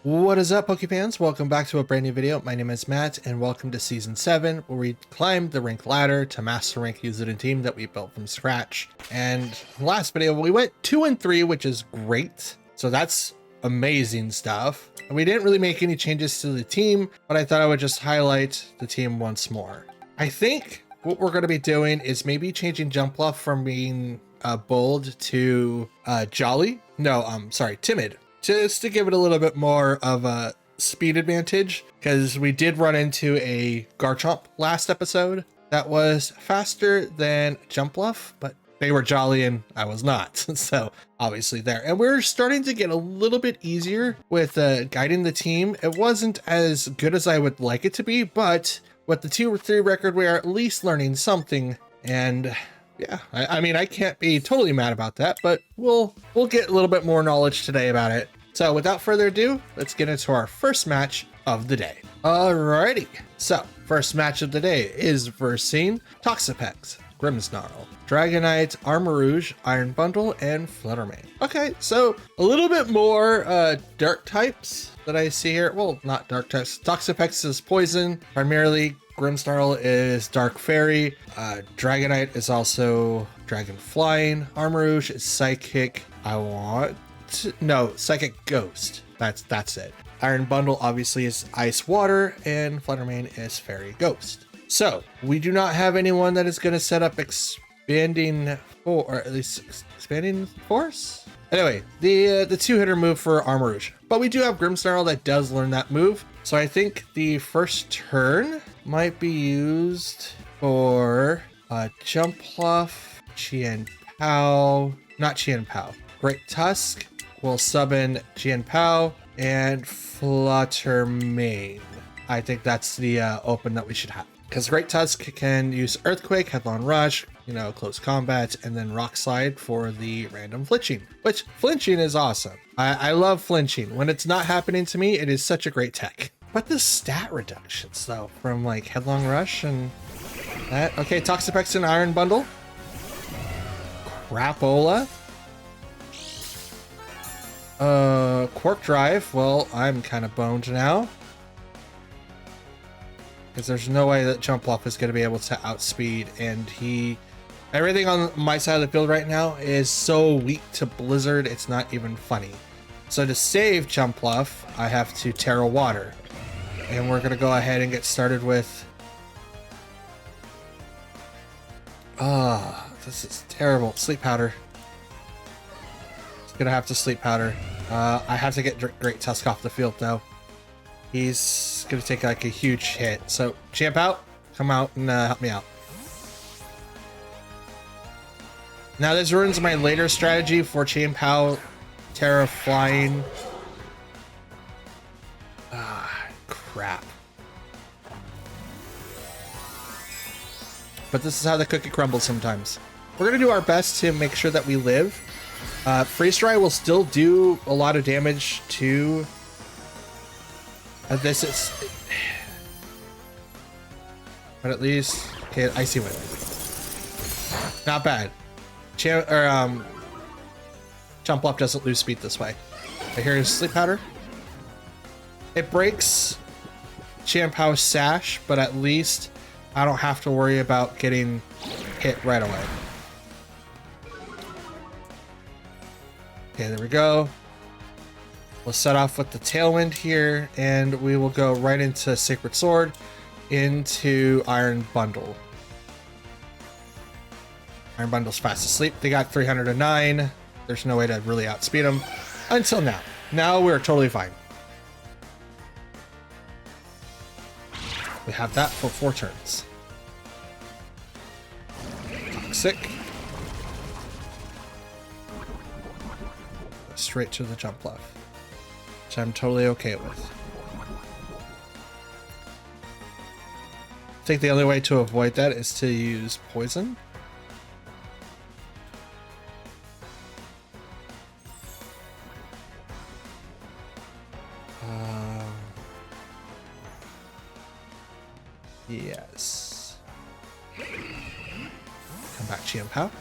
What is up, Pokefans? Welcome back to a brand new video. My name is Matt, and welcome to Season 7, where we climb the rank ladder to Master Rank using a team that we built from scratch. And last video, we went 2 and 3, which is great. So that's amazing stuff. And we didn't really make any changes to the team, but I thought I would just highlight the team once more. I think what we're going to be doing is maybe changing Jumpluff from being bold to jolly. No, sorry, timid. Just to give it a little bit more of a speed advantage, because we did run into a Garchomp last episode that was faster than Jumpluff, but they were jolly and I was not. So obviously there. And we're starting to get a little bit easier with guiding the team. It wasn't as good as I would like it to be, but with the 2-3 record, we are at least learning something. And yeah, I mean, I can't be totally mad about that, but we'll get a little bit more knowledge today about it. So without further ado, let's get into our first match of the day. Alrighty, so first match of the day is versus Toxapex, Grimmsnarl, Dragonite, Armarouge, Iron Bundle, and Fluttermane. Okay, so a little bit more dark types that I see here. Well, not dark types. Toxapex is poison primarily. Grimmsnarl is Dark Fairy. Dragonite is also Dragon Flying. Armarouge is Psychic. Psychic Ghost. That's it. Iron Bundle obviously is Ice Water, and Fluttermane is Fairy Ghost. So we do not have anyone that is going to set up expanding force. Anyway, the 2-hitter move for Armarouge, but we do have Grimmsnarl that does learn that move. So I think the first turn might be used for Jumpluff, not Chien-Pao. Great Tusk will summon Chien-Pao and Fluttermane. I think that's the open that we should have. Because Great Tusk can use Earthquake, Headlong Rush, close combat, and then Rock Slide for the random flinching, which flinching is awesome. I love flinching. When it's not happening to me, it is such a great tech. But the stat reductions, though, from like Headlong Rush and that. Okay, Toxapex and Iron Bundle. Crapola. Quark Drive. Well, I'm kind of boned now, because there's no way that Jumpluff is going to be able to outspeed, and everything on my side of the field right now is so weak to Blizzard, it's not even funny. So to save Jumpluff, I have to Terra Water. And we're going to go ahead and get started with... this is terrible. Sleep Powder. It's going to have to Sleep Powder. I have to get Great Tusk off the field, though. He's going to take like a huge hit. So, Champ out. Come out and help me out. Now, this ruins my later strategy for Chien-Pao Terra Flying. Crap. But this is how the cookie crumbles sometimes. We're going to do our best to make sure that we live. Freeze Dry will still do a lot of damage to... this is... But at least... Okay, Icy Wind. Not bad. Jumpluff doesn't lose speed this way. Okay, here's Sleep Powder. It breaks Chien-Pao's Sash, but at least I don't have to worry about getting hit right away. Okay, there we go. We'll set off with the Tailwind here, and we will go right into Sacred Sword, into Iron Bundle. Iron Bundle's fast asleep. They got 309. There's no way to really outspeed them until now. Now we're totally fine. We have that for 4 turns. Toxic. Straight to the Jumpluff, which I'm totally okay with. I think the only way to avoid that is to use Poison. Yes. Come back, Chien-Pao.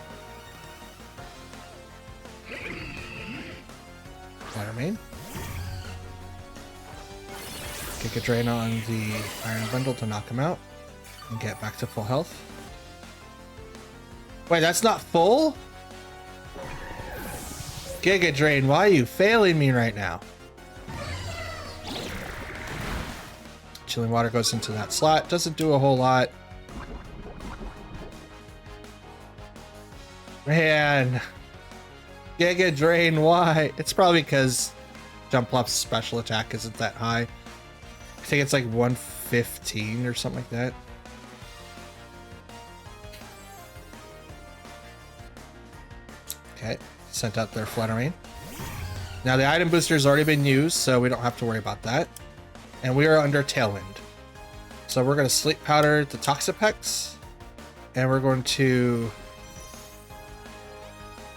Fluttermane. Giga Drain on the Iron Bundle to knock him out and get back to full health. Wait, that's not full? Giga Drain, why are you failing me right now? Chilling Water goes into that slot. Doesn't do a whole lot. Man. Giga Drain, why? It's probably because Jumpluff's special attack isn't that high. I think it's like 115 or something like that. Okay, sent out their Fluttermane. Now the item booster has already been used, so we don't have to worry about that. And we are under Tailwind. So we're going to Sleep Powder the Toxapex. And we're going to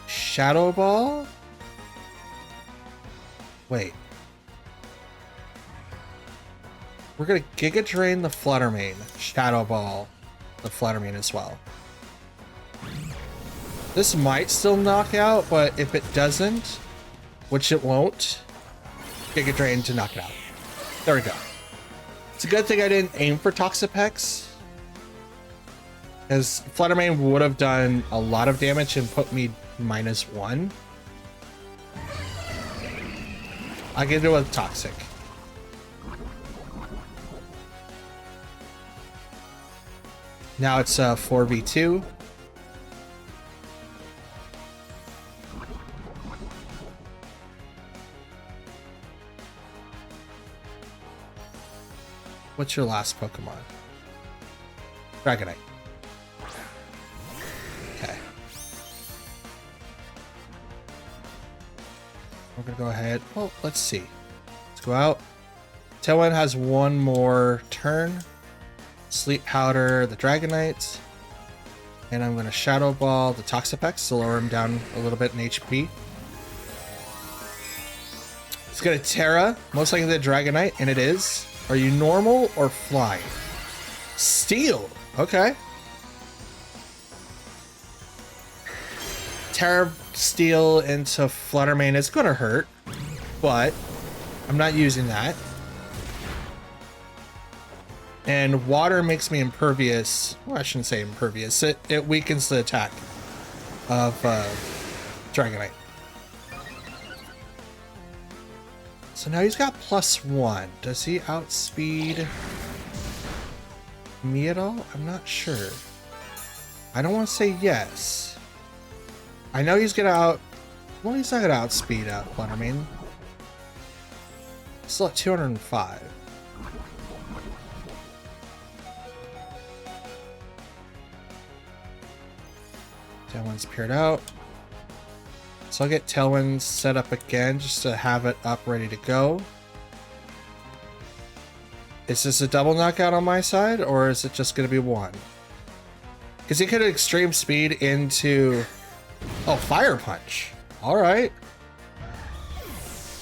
Shadow Ball. Wait. We're going to Giga Drain the Fluttermane. Shadow Ball the Fluttermane as well. This might still knock out, but if it doesn't, which it won't, Giga Drain to knock it out. There we go. It's a good thing I didn't aim for Toxapex, as Fluttermane would have done a lot of damage and put me -1. I can do it with Toxic. Now it's 4v2. What's your last Pokemon? Dragonite. Okay. We're gonna go ahead. Well, let's see. Let's go out. Tailwind has one more turn. Sleep Powder the Dragonite. And I'm gonna Shadow Ball the Toxapex to lower him down a little bit in HP. It's gonna Terra, most likely the Dragonite, and it is. Are you normal or flying? Steel. Okay. Terra Steel into Fluttermane is going to hurt, but I'm not using that. And water makes me impervious. Well, I shouldn't say impervious. It weakens the attack of Dragonite. So now he's got +1. Does he outspeed me at all? I'm not sure. I don't want to say yes. I know he's gonna well, he's not gonna outspeed Fluttermane. Still at 205. Tailwind's peered out. So I'll get Tailwind set up again just to have it up ready to go. Is this a double knockout on my side, or is it just going to be one? Because he could extreme speed into... Oh, Fire Punch. Alright.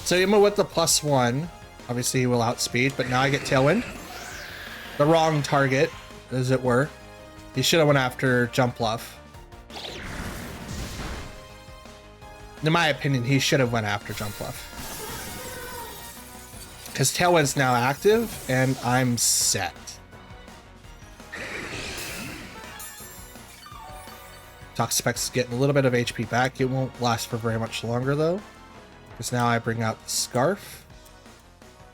So even with the +1, obviously he will outspeed, but now I get Tailwind. The wrong target, as it were. He should have went after Jumpluff. In my opinion, he should have went after Jumpluff. Because Tailwind's now active, and I'm set. Toxapex is getting a little bit of HP back. It won't last for very much longer, though. Because now I bring out the Scarf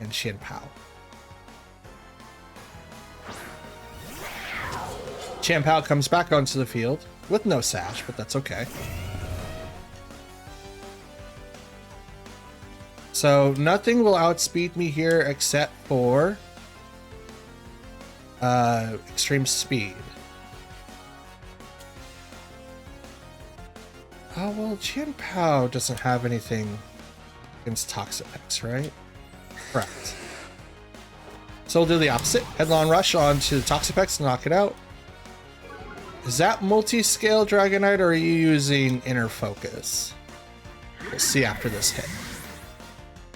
and Chien-Pao. Chien-Pao comes back onto the field with no sash, but that's okay. So nothing will outspeed me here except for extreme speed. Oh, well, Chien-Pao doesn't have anything against Toxapex, right? Correct. So we'll do the opposite. Headlong Rush onto the Toxapex to knock it out. Is that multi-scale Dragonite, or are you using Inner Focus? We'll see after this hit.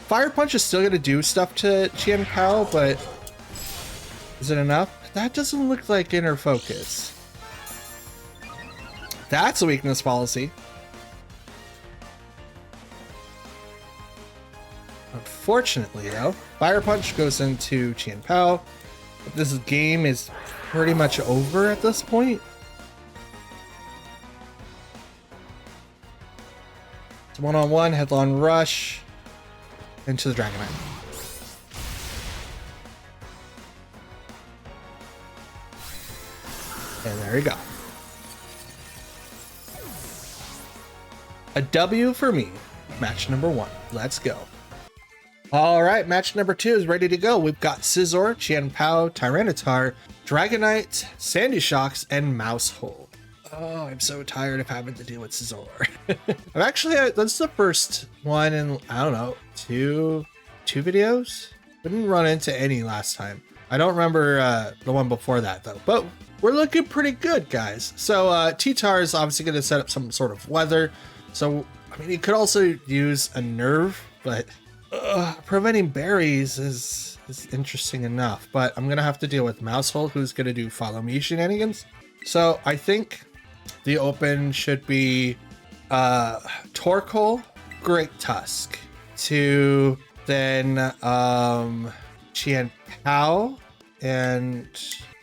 Fire Punch is still going to do stuff to Chien-Pao, but is it enough? That doesn't look like Inner Focus. That's a weakness policy. Unfortunately, though, Fire Punch goes into Qian Pao. This game is pretty much over at this point. It's one-on-one, Headlong Rush into the Dragonite. And there you go. A W for me. Match number 1. Let's go. All right, match number 2 is ready to go. We've got Scizor, Qian Pao, Tyranitar, Dragonite, Sandy Shocks, and Mousehole. Oh, I'm so tired of having to deal with Scizor. I've actually, that's the first one in, I don't know, two videos? Didn't run into any last time. I don't remember the one before that though, but we're looking pretty good, guys. So T-Tar is obviously going to set up some sort of weather. So, I mean, you could also use a nerve, but preventing berries is interesting enough. But I'm going to have to deal with Mousehole, who's going to do follow me shenanigans. So I think the open should be Torkoal, Great Tusk, to then Qian Pao and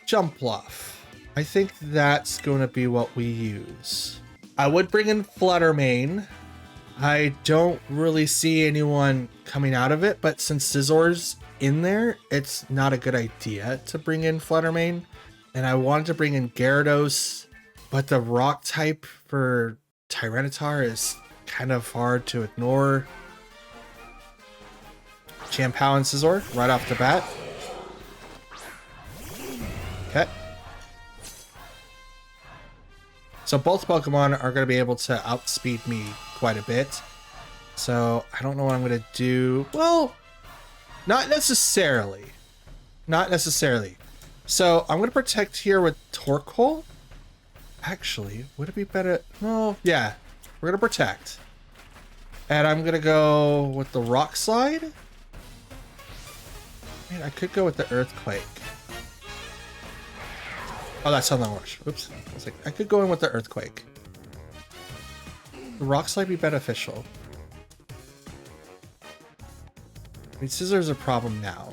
Jumpluff. I think that's going to be what we use. I would bring in Fluttermane. I don't really see anyone coming out of it, but since Scizor's in there, it's not a good idea to bring in Fluttermane. And I wanted to bring in Gyarados, but the rock type for Tyranitar is kind of hard to ignore. Qian Pao and Scizor right off the bat. Okay. So both Pokemon are going to be able to outspeed me quite a bit. So I don't know what I'm going to do. Well, not necessarily. Not necessarily. So I'm going to protect here with Torkoal. Actually, would it be better? No, yeah. We're going to protect. And I'm going to go with the Rock Slide. Man, I could go with the Earthquake. Oh, that's Headlong Rush. Oops. I was like, I could go in with the Earthquake. The Rock Slide be beneficial. I mean, Scizor's a problem now.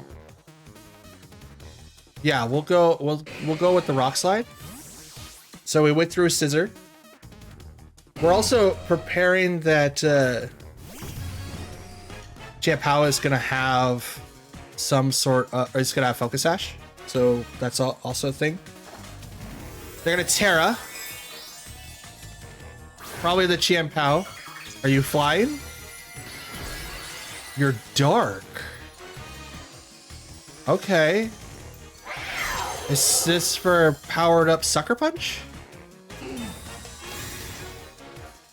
Yeah, we'll go with the Rock Slide. So we went through Scizor. We're also preparing that Qian Pao is gonna have some sort or it's gonna have Focus Sash. So that's also a thing. They're gonna Terra. Probably the Qian Pao. Are you flying? You're dark. Okay. Is this for powered up Sucker Punch?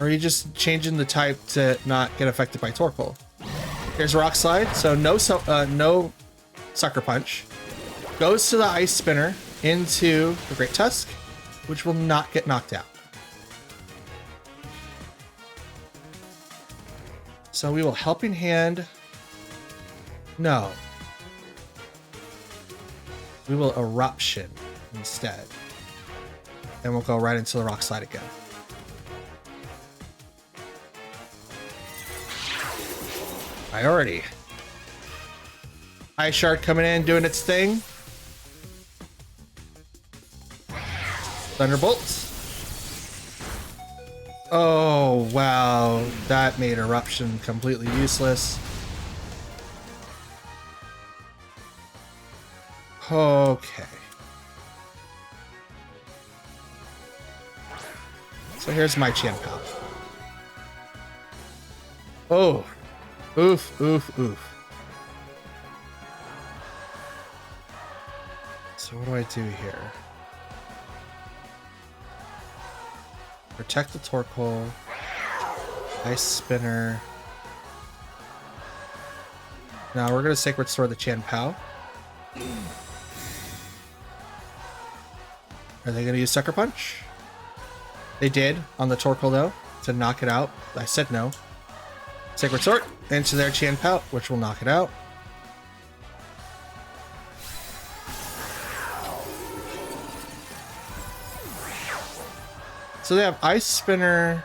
Or are you just changing the type to not get affected by Torkoal? Here's Rock Slide, so no Sucker Punch. Goes to the Ice Spinner into the Great Tusk, which will not get knocked out. So we will Helping Hand. No. We will Eruption instead. And we'll go right into the Rock Slide again. Priority. Ice Shard coming in, doing its thing. Thunderbolts. Oh, wow. That made Eruption completely useless. Okay. So here's my Qian Pao. Oh. Oof, oof, oof. So what do I do here? Protect the Torkoal. Ice Spinner. Now we're going to Sacred Sword the Qian Pao. Are they going to use Sucker Punch? They did on the Torkoal though, to knock it out. I said no. Sacred Sword into their Qian Pao, which will knock it out. So they have Ice Spinner.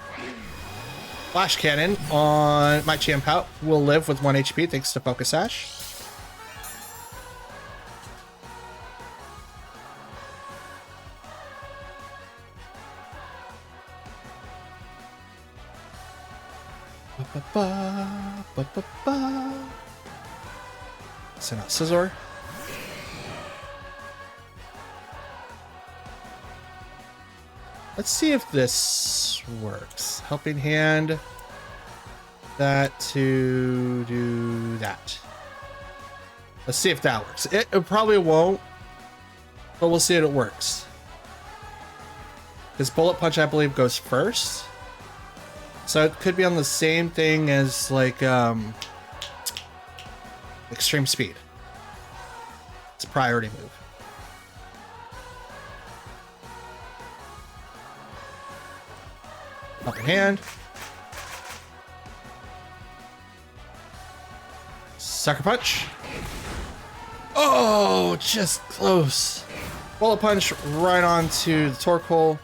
Flash Cannon on my Chimpao will live with 1 HP thanks to Focus Sash. Send out Scizor. Let's see if this works. Helping Hand. That to do that. Let's see if that works. It probably won't, but we'll see if it works. Because Bullet Punch, I believe, goes first. So it could be on the same thing as like Extreme Speed. It's a priority move. Helping Hand. Sucker Punch. Oh, just close. Bullet Punch right onto the Torkoal.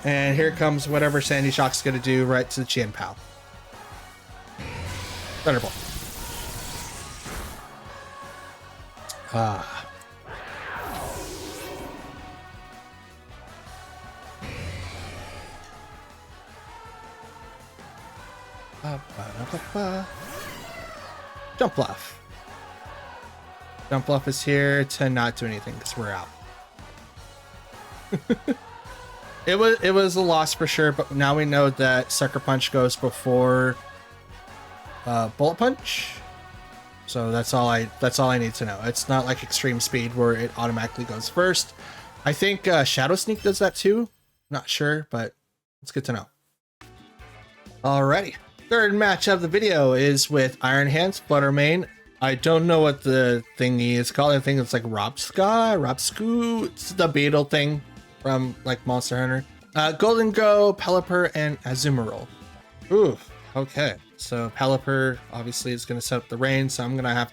And here comes whatever Sandy Shock's gonna do right to the Chimpao. Thunderbolt. Ah. Jump Bluff. Jump Bluff is here to not do anything because we're out. It was a loss for sure, but now we know that Sucker Punch goes before Bullet Punch. So that's all I need to know. It's not like Extreme Speed where it automatically goes first. I think Shadow Sneak does that too. Not sure, but it's good to know. Alrighty. Third match of the video is with Iron Hands, Flutter Mane. I don't know what the thingy is called. I think it's like Robsku. It's the beetle thing from like Monster Hunter. Golden Go, Pelipper, and Azumarill. Ooh, okay. So Pelipper obviously is going to set up the rain, so I'm going to have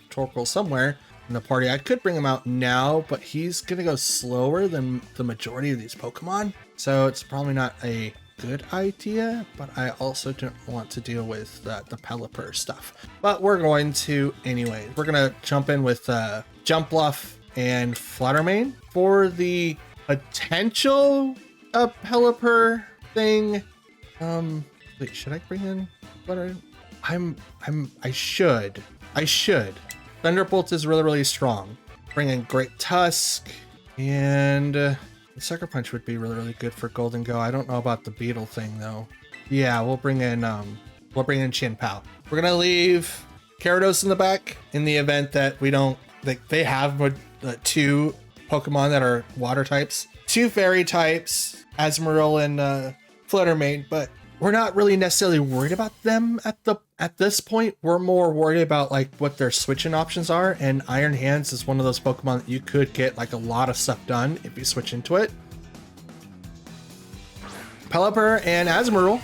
Torkoal somewhere in the party. I could bring him out now, but he's going to go slower than the majority of these Pokemon. So it's probably not a good idea, but I also don't want to deal with the Pelipper stuff. But we're going to anyway. We're going to jump in with Jump Bluff and Flutter Mane for the potential Pelipper thing. Wait, should I bring in Flutter? I should. Thunderbolt is really strong. Bring in Great Tusk, and Sucker Punch would be really good for Golden Go. I don't know about the beetle thing though. Yeah, we'll bring in Chimpao. We're gonna leave Gyarados in the back in the event that we don't, like, they have two Pokemon that are water types, two fairy types, Azumarill and Flutter Mane, but we're not really necessarily worried about them at this point. We're more worried about like what their switching options are, and Iron Hands is one of those Pokemon that you could get like a lot of stuff done if you switch into it. Pelipper and Azumarill.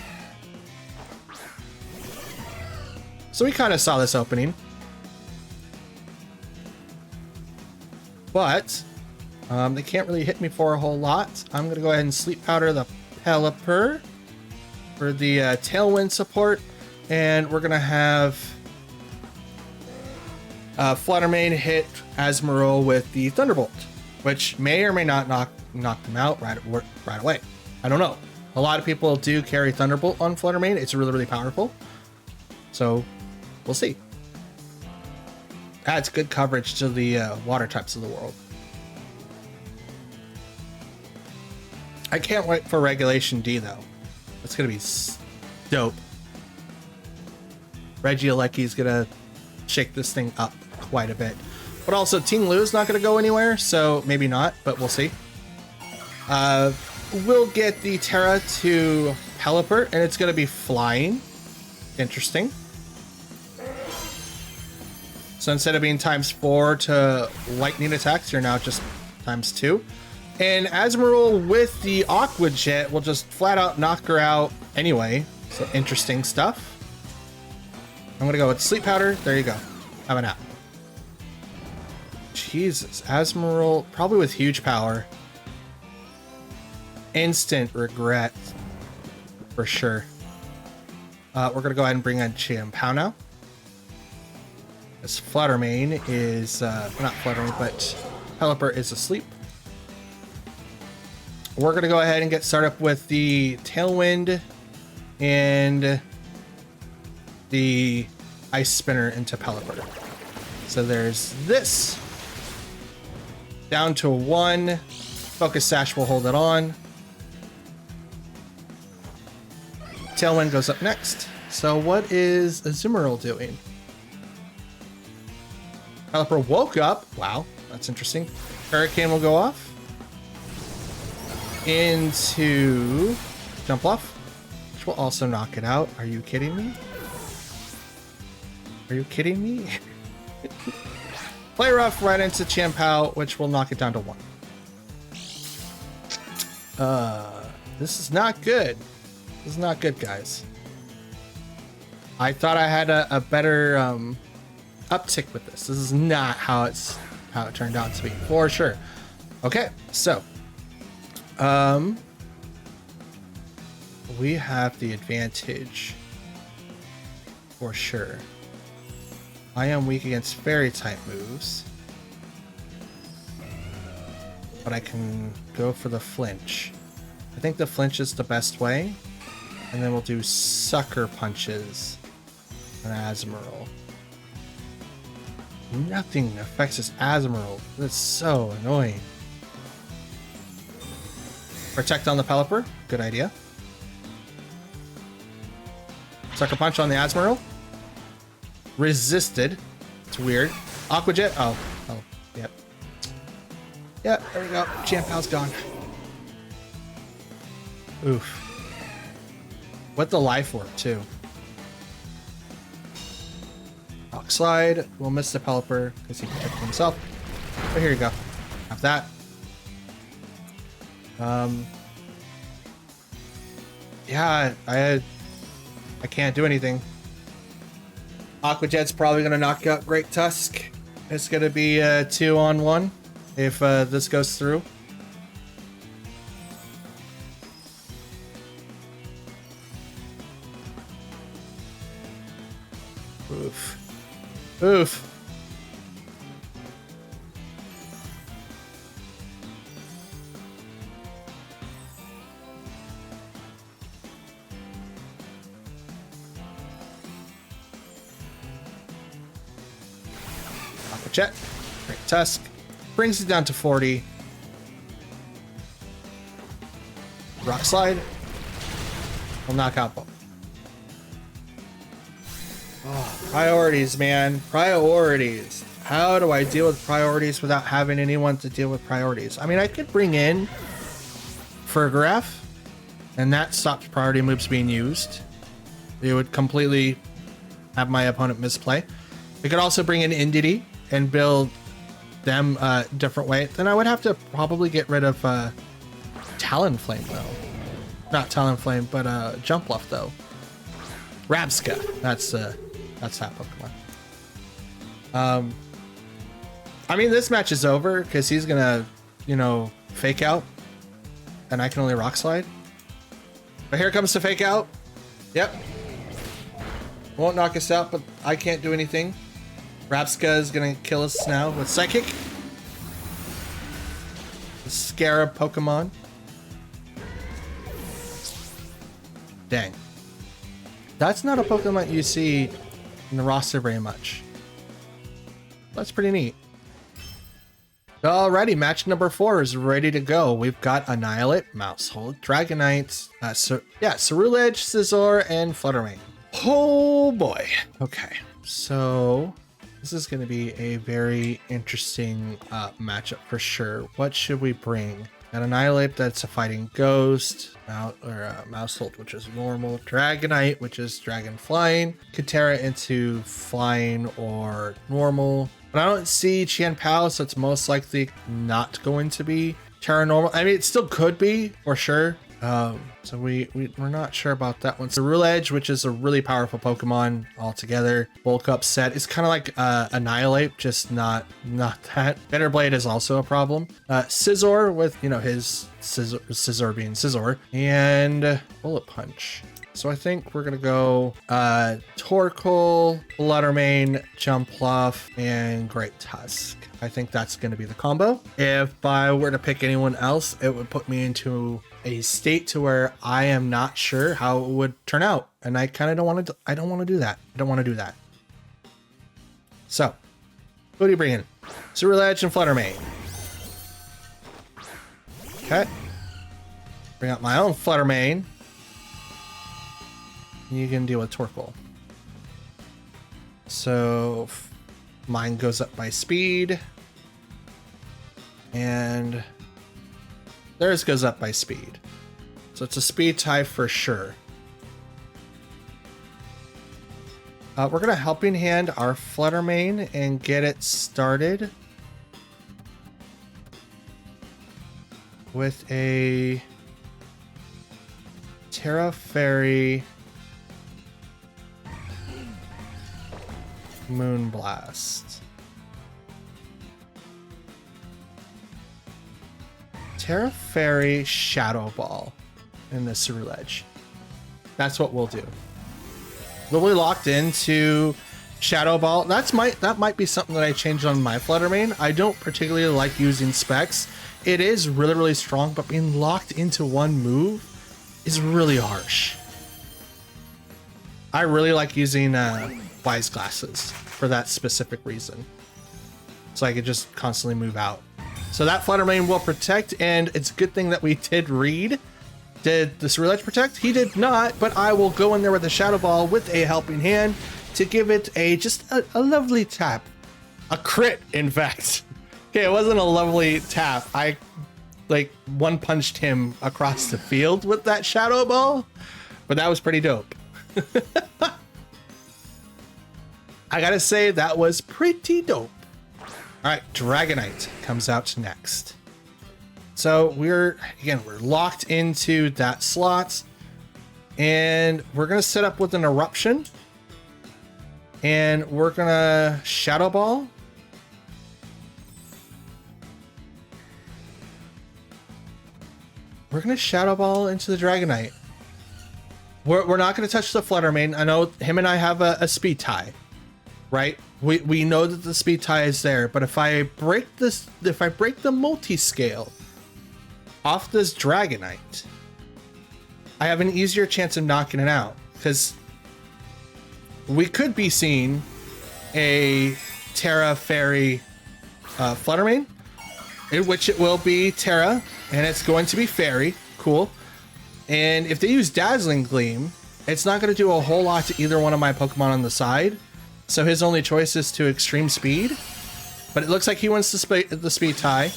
So we kind of saw this opening, but they can't really hit me for a whole lot. I'm gonna go ahead and Sleep Powder the Pelipper for the Tailwind support, and we're gonna have Flutter Mane hit Azumarill with the Thunderbolt, which may or may not knock them out right away. I don't know. A lot of people do carry Thunderbolt on Flutter Mane. It's really powerful, so we'll see. Adds good coverage to the water types of the world. I can't wait for Regulation D though. It's gonna be dope. Regieleki's gonna shake this thing up quite a bit. But also Ting Lu is not gonna go anywhere, so maybe not, but we'll see. We'll get the Terra to Pelipper, and it's gonna be flying. Interesting. So instead of being ×4 to lightning attacks, you're now just ×2. And Azumarill with the Aqua Jet will just flat out knock her out anyway. So interesting stuff. I'm gonna go with Sleep Powder. There you go. Have a nap. Jesus, Azumarill probably with huge power. Instant regret. for sure. We're gonna go ahead and bring in Chimpao now. This Fluttermane is not Fluttermane, but Pelipper is asleep. We're gonna go ahead and get started with the Tailwind and the Ice Spinner into Pelipper. So there's this. Down to 1. Focus Sash will hold it on. Tailwind goes up next. So what is Azumarill doing? Pelipper woke up. Wow, that's interesting. Hurricane will go off. Into Jump Off, which will also knock it out. Are you kidding me? Are you kidding me? Play Rough right into Chimpao, which will knock it down to 1. This is not good. This is not good, guys. I thought I had a better uptick with this. This is not how it turned out to be, for sure. Okay, so we have the advantage for sure. I am weak against fairy type moves, but I can go for the flinch. I think the flinch is the best way, and then we'll do sucker punches on Azumarill. Nothing affects this Azumarill. That's so annoying. Protect on the Pelipper. Good idea. Sucker Punch on the Azumarill. Resisted. It's weird. Aqua Jet. Oh, yep. Yep, there we go. Chimpao's gone. Oof. What the life orb, too. Rock Slide. We'll miss the Pelipper because he protected himself. But here you go. Have that. Yeah, I can't do anything. Aqua Jet's probably gonna knock out Great Tusk. It's gonna be a 2-on-1 if this goes through. Oof. Oof. Jet, Great Tusk, brings it down to 40. Rock Slide will knock out both. Oh, priorities, man. Priorities. How do I deal with priorities without having anyone to deal with priorities? I mean, I could bring in Fergraph, and that stops priority moves being used. It would completely have my opponent misplay. I could also bring in Indity and build them a different way. Then I would have to probably get rid of Talonflame though. Not Talonflame, but Jumpluff though. Rabska. That's that Pokemon. I mean, this match is over because he's gonna, fake out, and I can only Rock Slide. But here comes the fake out. Yep. Won't knock us out, but I can't do anything. Rabska is gonna kill us now with Psychic. The Scarab Pokemon. Dang. That's not a Pokemon you see in the roster very much. That's pretty neat. Alrighty, match number 4 is ready to go. We've got Annihilate, Mousehold, Dragonite, Ceruledge, Scizor, and Fluttermane. Oh boy. Okay, so this is going to be a very interesting matchup for sure. What should we bring? An Annihilate that's a fighting ghost, Mousehold, which is normal, Dragonite, which is dragon flying, Katera into flying or normal. But I don't see Chimpao, so it's most likely not going to be Terra normal. I mean, it still could be for sure. So we're not sure about that one. So Rule Edge, which is a really powerful Pokemon altogether. Bulk Up Set. It's kind of like Annihilate, just not that. Bitter Blade is also a problem. Scizor with, you know, his Scizor being Scizor. And Bullet Punch. So I think we're gonna go Torkoal, Fluttermane, Jumpluff, and Great Tusk. I think that's gonna be the combo. If I were to pick anyone else, it would put me into a state to where I am not sure how it would turn out, and I kind of don't want to. I don't want to do that. I don't want to do that. So, who do you bring in? Ceruledge and Fluttermane. Okay. Bring out my own Fluttermane. You can deal with Torkoal. So mine goes up by speed, and theirs goes up by speed. So it's a speed tie for sure. We're gonna helping hand our Fluttermane and get it started with a Terra Fairy Moonblast. Terra Fairy Shadow Ball in the Ceruledge. That's what we'll do. We'll be locked into Shadow Ball. That might be something that I changed on my Fluttermane. I don't particularly like using specs. It is really, really strong, but being locked into one move is really harsh. I really like using Wise Glasses for that specific reason. So I could just constantly move out. So that Fluttermane will protect, and it's a good thing that we did read. Did the Ceruledge protect? He did not, but I will go in there with a Shadow Ball with a helping hand to give it just a lovely tap. A crit, in fact. Okay, it wasn't a lovely tap. I like one punched him across the field with that Shadow Ball, but that was pretty dope. I gotta say, that was pretty dope. All right, Dragonite comes out next. So we're locked into that slot, and we're gonna set up with an Eruption, and we're gonna Shadow Ball. We're gonna Shadow Ball into the Dragonite. We're not gonna touch the Fluttermane. I know him and I have a speed tie, right? We know that the speed tie is there, but if I break the multi-scale off this Dragonite, I have an easier chance of knocking it out, because we could be seeing a Terra Fairy Fluttermane, in which it will be Terra, and it's going to be Fairy. Cool. And if they use Dazzling Gleam, it's not going to do a whole lot to either one of my Pokemon on the side. So his only choice is to Extreme Speed. But it looks like he wants the speed tie.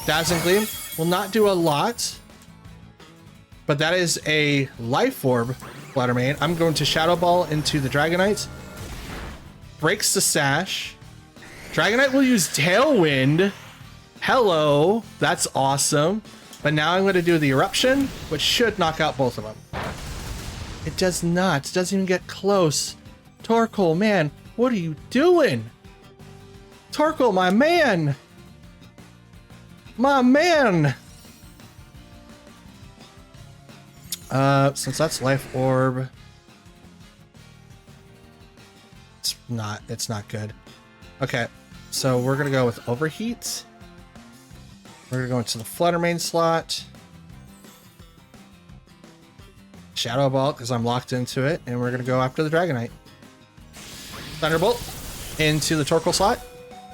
Dazzling Gleam will not do a lot. But that is a Life Orb Fluttermane. I'm going to Shadow Ball into the Dragonite. Breaks the Sash. Dragonite will use Tailwind. Hello. That's awesome. But now I'm going to do the Eruption, which should knock out both of them. It does not. It doesn't even get close. Torkoal, man, what are you doing? Torkoal, my man. My man. Since that's Life Orb, it's not good. Okay, so we're gonna go with Overheat. We're gonna go into the Fluttermane slot. Shadow Ball, because I'm locked into it, and we're gonna go after the Dragonite. Thunderbolt into the Torkoal slot.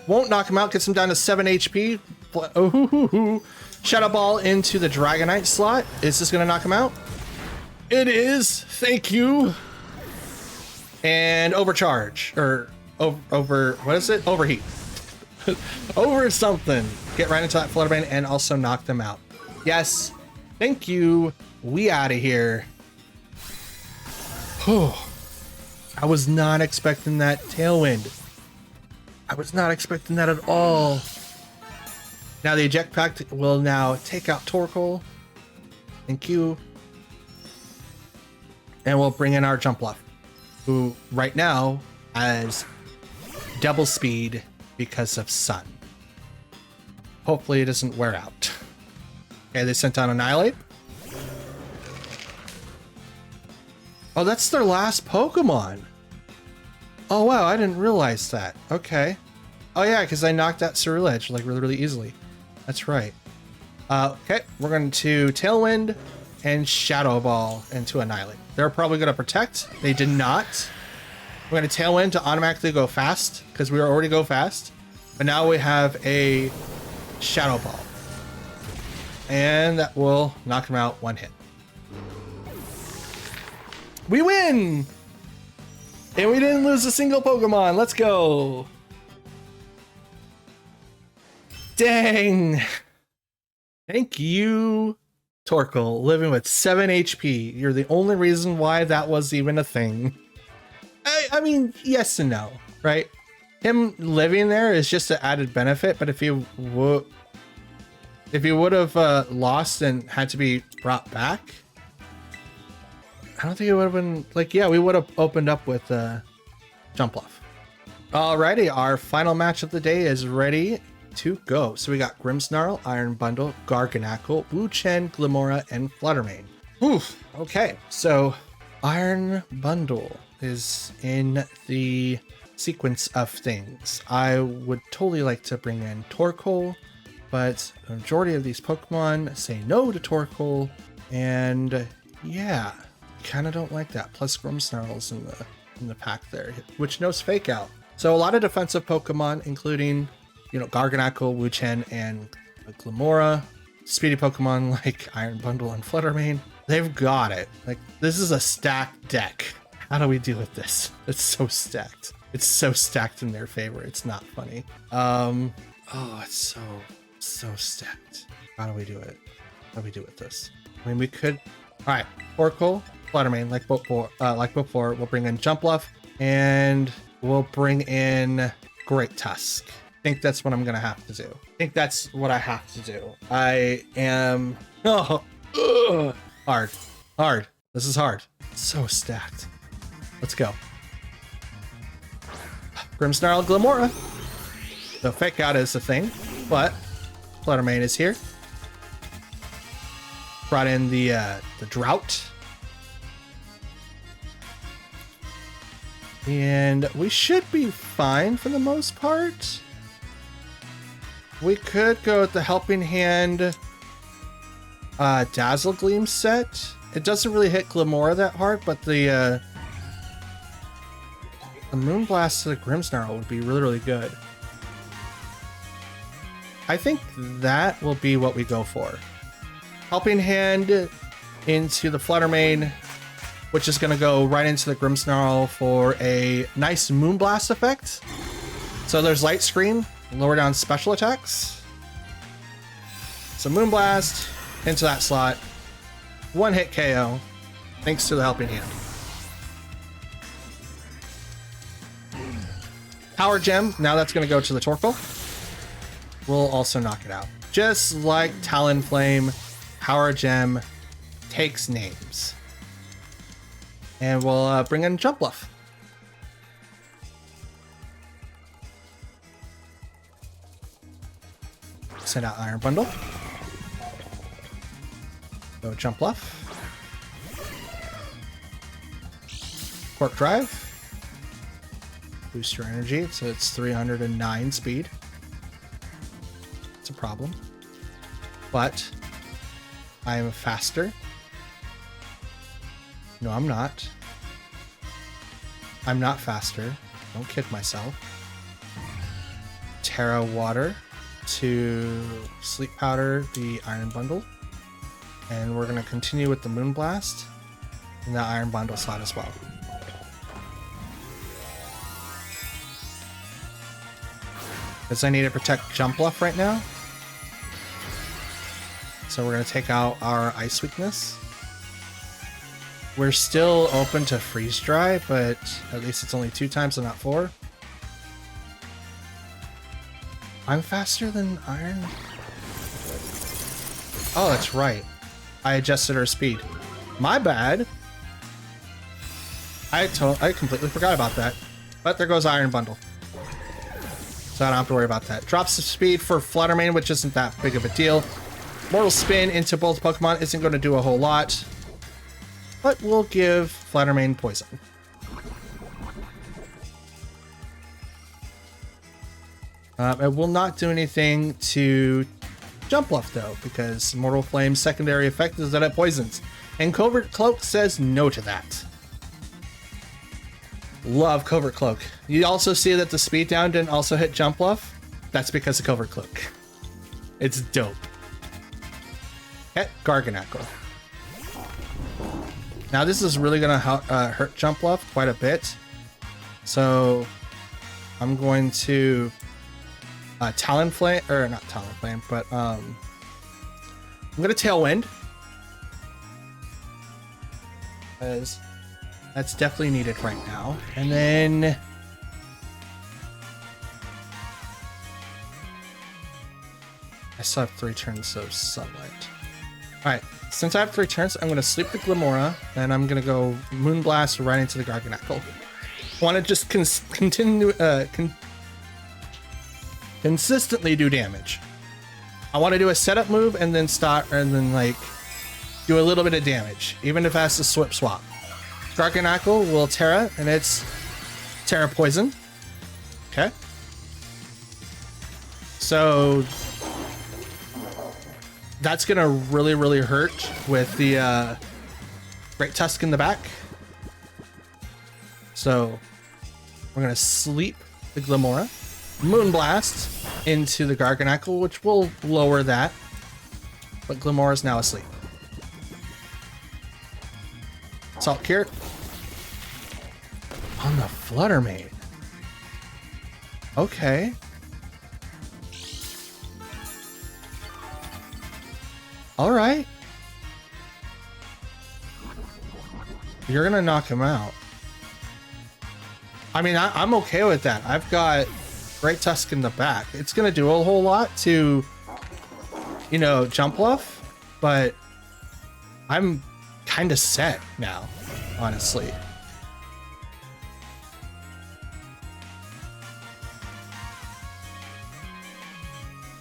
Won't knock him out, gets him down to 7 HP. Oh, Shadow Ball into the Dragonite slot. Is this gonna knock him out? It is. Thank you. And Overcharge, or over what is it? Overheat. Over something. Get right into that Fluttermane and also knock them out. Yes. Thank you. We out of here. I was not expecting that Tailwind. I was not expecting that at all. Now the Eject Pact will now take out Torkoal. Thank you. And we'll bring in our Jumpluff, who right now has double speed because of Sun. Hopefully it doesn't wear out. Okay, they sent down Annihilate. Oh, that's their last Pokemon. Oh, wow, I didn't realize that. Okay. Oh, yeah, because I knocked out Ceruledge like really easily. That's right. Okay, we're going to Tailwind and Shadow Ball into Annihilate. They're probably going to Protect. They did not. We're going to Tailwind to automatically go fast because we already go fast. But now we have a Shadow Ball. And that will knock him out one hit. We win! And we didn't lose a single Pokemon. Let's go. Dang. Thank you, Torkoal, living with 7 HP. You're the only reason why that was even a thing. I mean, yes and no, right? Him living there is just an added benefit, but if he would have lost and had to be brought back, I don't think it would have been like, yeah, we would have opened up with Jumpluff. Alrighty, our final match of the day is ready to go. So we got Grimmsnarl, Iron Bundle, Garganacl, Wuchen, Glimmora, and Fluttermane. Oof. Okay, so Iron Bundle is in the sequence of things. I would totally like to bring in Torkoal, but the majority of these Pokemon say no to Torkoal, and yeah, kind of don't like that. Plus Grimmsnarl's in the pack there, which knows Fake Out. So a lot of defensive Pokemon, including, you know, Garganacl, Wuchen, and Glimmora. Speedy Pokemon like Iron Bundle and Fluttermane. They've got it. Like, this is a stacked deck. How do we deal with this? It's so stacked. It's so stacked in their favor. It's not funny. Oh, it's so stacked. How do we do it? How do we do with this? I mean, we could. All right, Torkoal, Fluttermane, like before, we'll bring in Jumpluff, and we'll bring in Great Tusk. I think that's what I'm gonna have to do. I think that's what I have to do. I am hard. This is hard. So stacked. Let's go. Grimmsnarl, Glimmora. The Fake Out is a thing, but Fluttermane is here. Brought in the Drought. And we should be fine for the most part. We could go with the Helping Hand Dazzle Gleam set. It doesn't really hit Glimmora that hard, but the Moonblast to the Grimmsnarl would be really good. I think that will be what we go for. Helping Hand into the Fluttermane, which is going to go right into the Grimmsnarl for a nice Moonblast effect. So there's Light Screen, lower down special attacks. So Moonblast into that slot. One hit KO, thanks to the Helping Hand. Power Gem, now that's going to go to the Torkoal. We'll also knock it out. Just like Talonflame, Power Gem takes names. And we'll bring in Jumpluff. Send out Iron Bundle. Go Jumpluff. Quark Drive. Boost your energy, so it's 309 speed. It's a problem. But I am faster. No, I'm not. I'm not faster. Don't kid myself. Terra Water to Sleep Powder the Iron Bundle. And we're going to continue with the Moonblast in the Iron Bundle slot as well. Because I need to protect Jumpluff right now. So we're going to take out our Ice Weakness. We're still open to Freeze Dry, but at least it's only 2 times and not 4. I'm faster than Iron. Oh, that's right. I adjusted her speed. My bad. I completely forgot about that. But there goes Iron Bundle. So I don't have to worry about that. Drops the speed for Fluttermane, which isn't that big of a deal. Mortal Spin into both Pokemon isn't going to do a whole lot. But we'll give Fluttermane poison. It will not do anything to Jump Bluff though, because Mortal Flame's secondary effect is that it poisons. And Covert Cloak says no to that. Love Covert Cloak. You also see that the speed down didn't also hit Jump Bluff. That's because of Covert Cloak. It's dope. Okay, Garganacl. Now this is really gonna hurt Jump Bluff quite a bit. So I'm going to Talonflame, or not Talonflame, but I'm gonna Tailwind. Because that's definitely needed right now. And then I still have 3 turns of Sunlight. Alright, since I have 3 turns, I'm gonna sleep the Glimora, and I'm gonna go Moonblast right into the Garganacl. I want to just consistently do damage. I want to do a setup move and then start, and then like do a little bit of damage, even if it has to swap. Garganacl will Terra, and it's Terra Poison. Okay. So that's gonna really hurt with the Great Tusk in the back. So we're gonna sleep the Glimora, Moonblast into the Garganacl, which will lower that. But Glimora is now asleep. Salt Cure on the Fluttermane. Okay. All right. You're gonna knock him out. I mean, I'm okay with that. I've got Great Tusk in the back. It's gonna do a whole lot to, you know, Jump Bluff, but I'm kind of set now, honestly.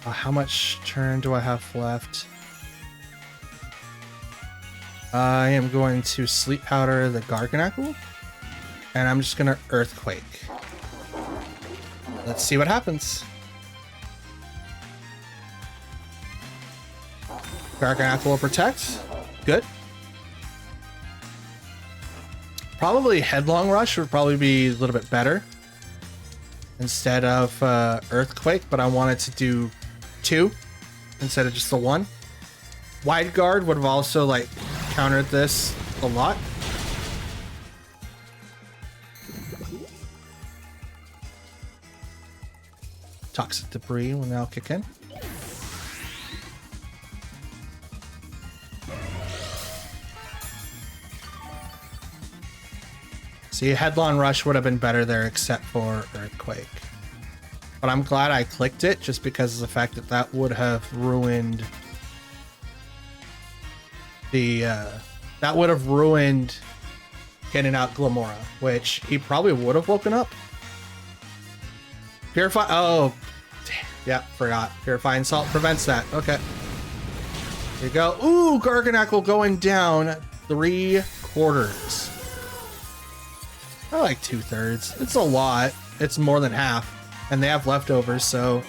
How much turn do I have left? I am going to Sleep Powder the Garganacl, and I'm just gonna Earthquake. Let's see what happens. Garganacl will protect. Good. Probably Headlong Rush would probably be a little bit better instead of Earthquake, but I wanted to do 2 instead of just the 1. Wide Guard would have also like countered this a lot. Toxic Debris will now kick in. See, Headlong Rush would have been better there except for Earthquake. But I'm glad I clicked it just because of the fact that that would have ruined the that would have ruined getting out Glimora, which he probably would have woken up. Purify. Oh, damn. Yeah, forgot. Purifying Salt prevents that. Okay. Here you go. Ooh, Garganacl going down 3/4. I like 2/3. It's a lot. It's more than half, and they have leftovers, so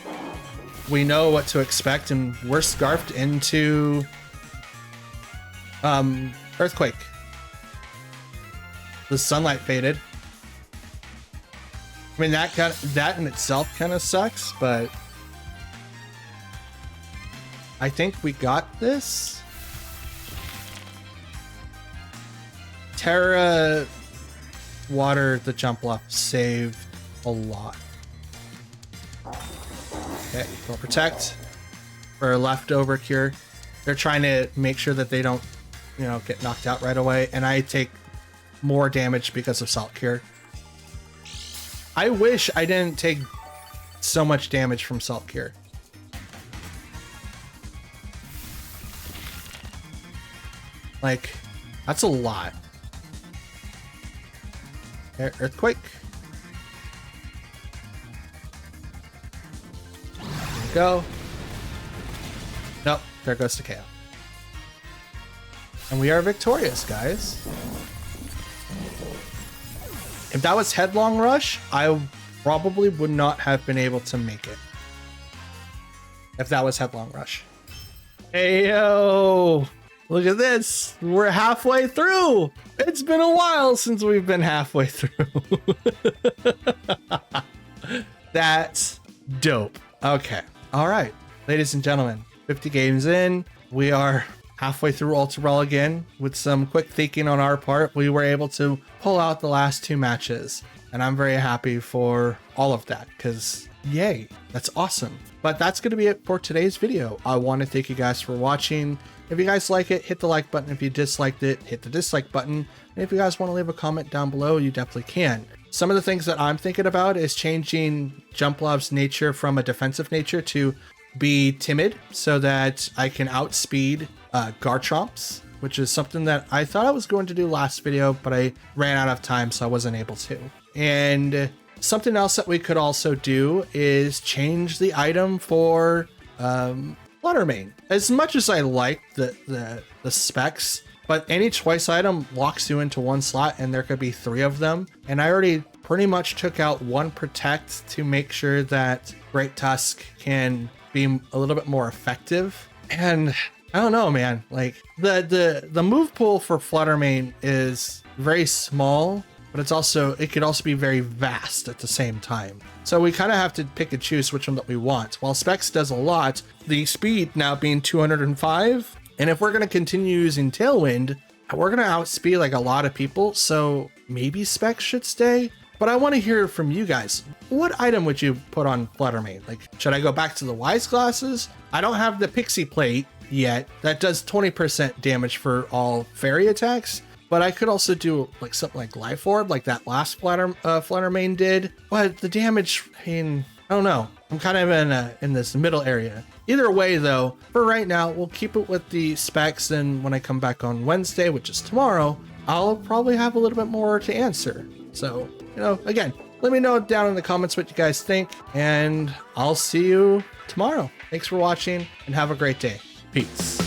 we know what to expect, and we're scarfed into Earthquake. The Sunlight faded. I mean, that in itself kind of sucks, but I think we got this. Terra Water the Jump Bluff saved a lot. Okay, we'll protect for a leftover cure. They're trying to make sure that they don't, you know, get knocked out right away, and I take more damage because of Salt Cure. I wish I didn't take so much damage from Salt Cure. Like, that's a lot. Earthquake. There we go. Nope, there goes the KO. And we are victorious, guys. If that was Headlong Rush, I probably would not have been able to make it. If that was Headlong Rush. Hey, yo! Look at this! We're halfway through! It's been a while since we've been halfway through. That's dope. Okay. All right. Ladies and gentlemen, 50 games in. We are halfway through Ultra Brawl again. With some quick thinking on our part, we were able to pull out the last 2 matches. And I'm very happy for all of that because yay, that's awesome. But that's going to be it for today's video. I want to thank you guys for watching. If you guys like it, hit the like button. If you disliked it, hit the dislike button. And if you guys want to leave a comment down below, you definitely can. Some of the things that I'm thinking about is changing Jumplob's nature from a defensive nature to be timid so that I can outspeed Garchomp's, which is something that I thought I was going to do last video, but I ran out of time, so I wasn't able to. And something else that we could also do is change the item for Fluttermane. As much as I like the specs, but any choice item locks you into one slot and there could be 3 of them. And I already pretty much took out 1 protect to make sure that Great Tusk can be a little bit more effective. And I don't know, man, like the move pool for Fluttermane is very small, but it could also be very vast at the same time. So we kind of have to pick and choose which one that we want. While Specs does a lot, the speed now being 205, and if we're going to continue using Tailwind, we're going to outspeed like a lot of people, so maybe Specs should stay. But I want to hear from you guys. What item would you put on Fluttermane? Like, should I go back to the Wise Glasses? I don't have the Pixie Plate yet. That does 20% damage for all fairy attacks. But I could also do like something like Life Orb, like that last Fluttermane did. But the damage, I mean, I don't know. I'm kind of in this middle area. Either way, though, for right now, we'll keep it with the specs. And when I come back on Wednesday, which is tomorrow, I'll probably have a little bit more to answer. So, you know, again, let me know down in the comments what you guys think. And I'll see you tomorrow. Thanks for watching and have a great day. Peace.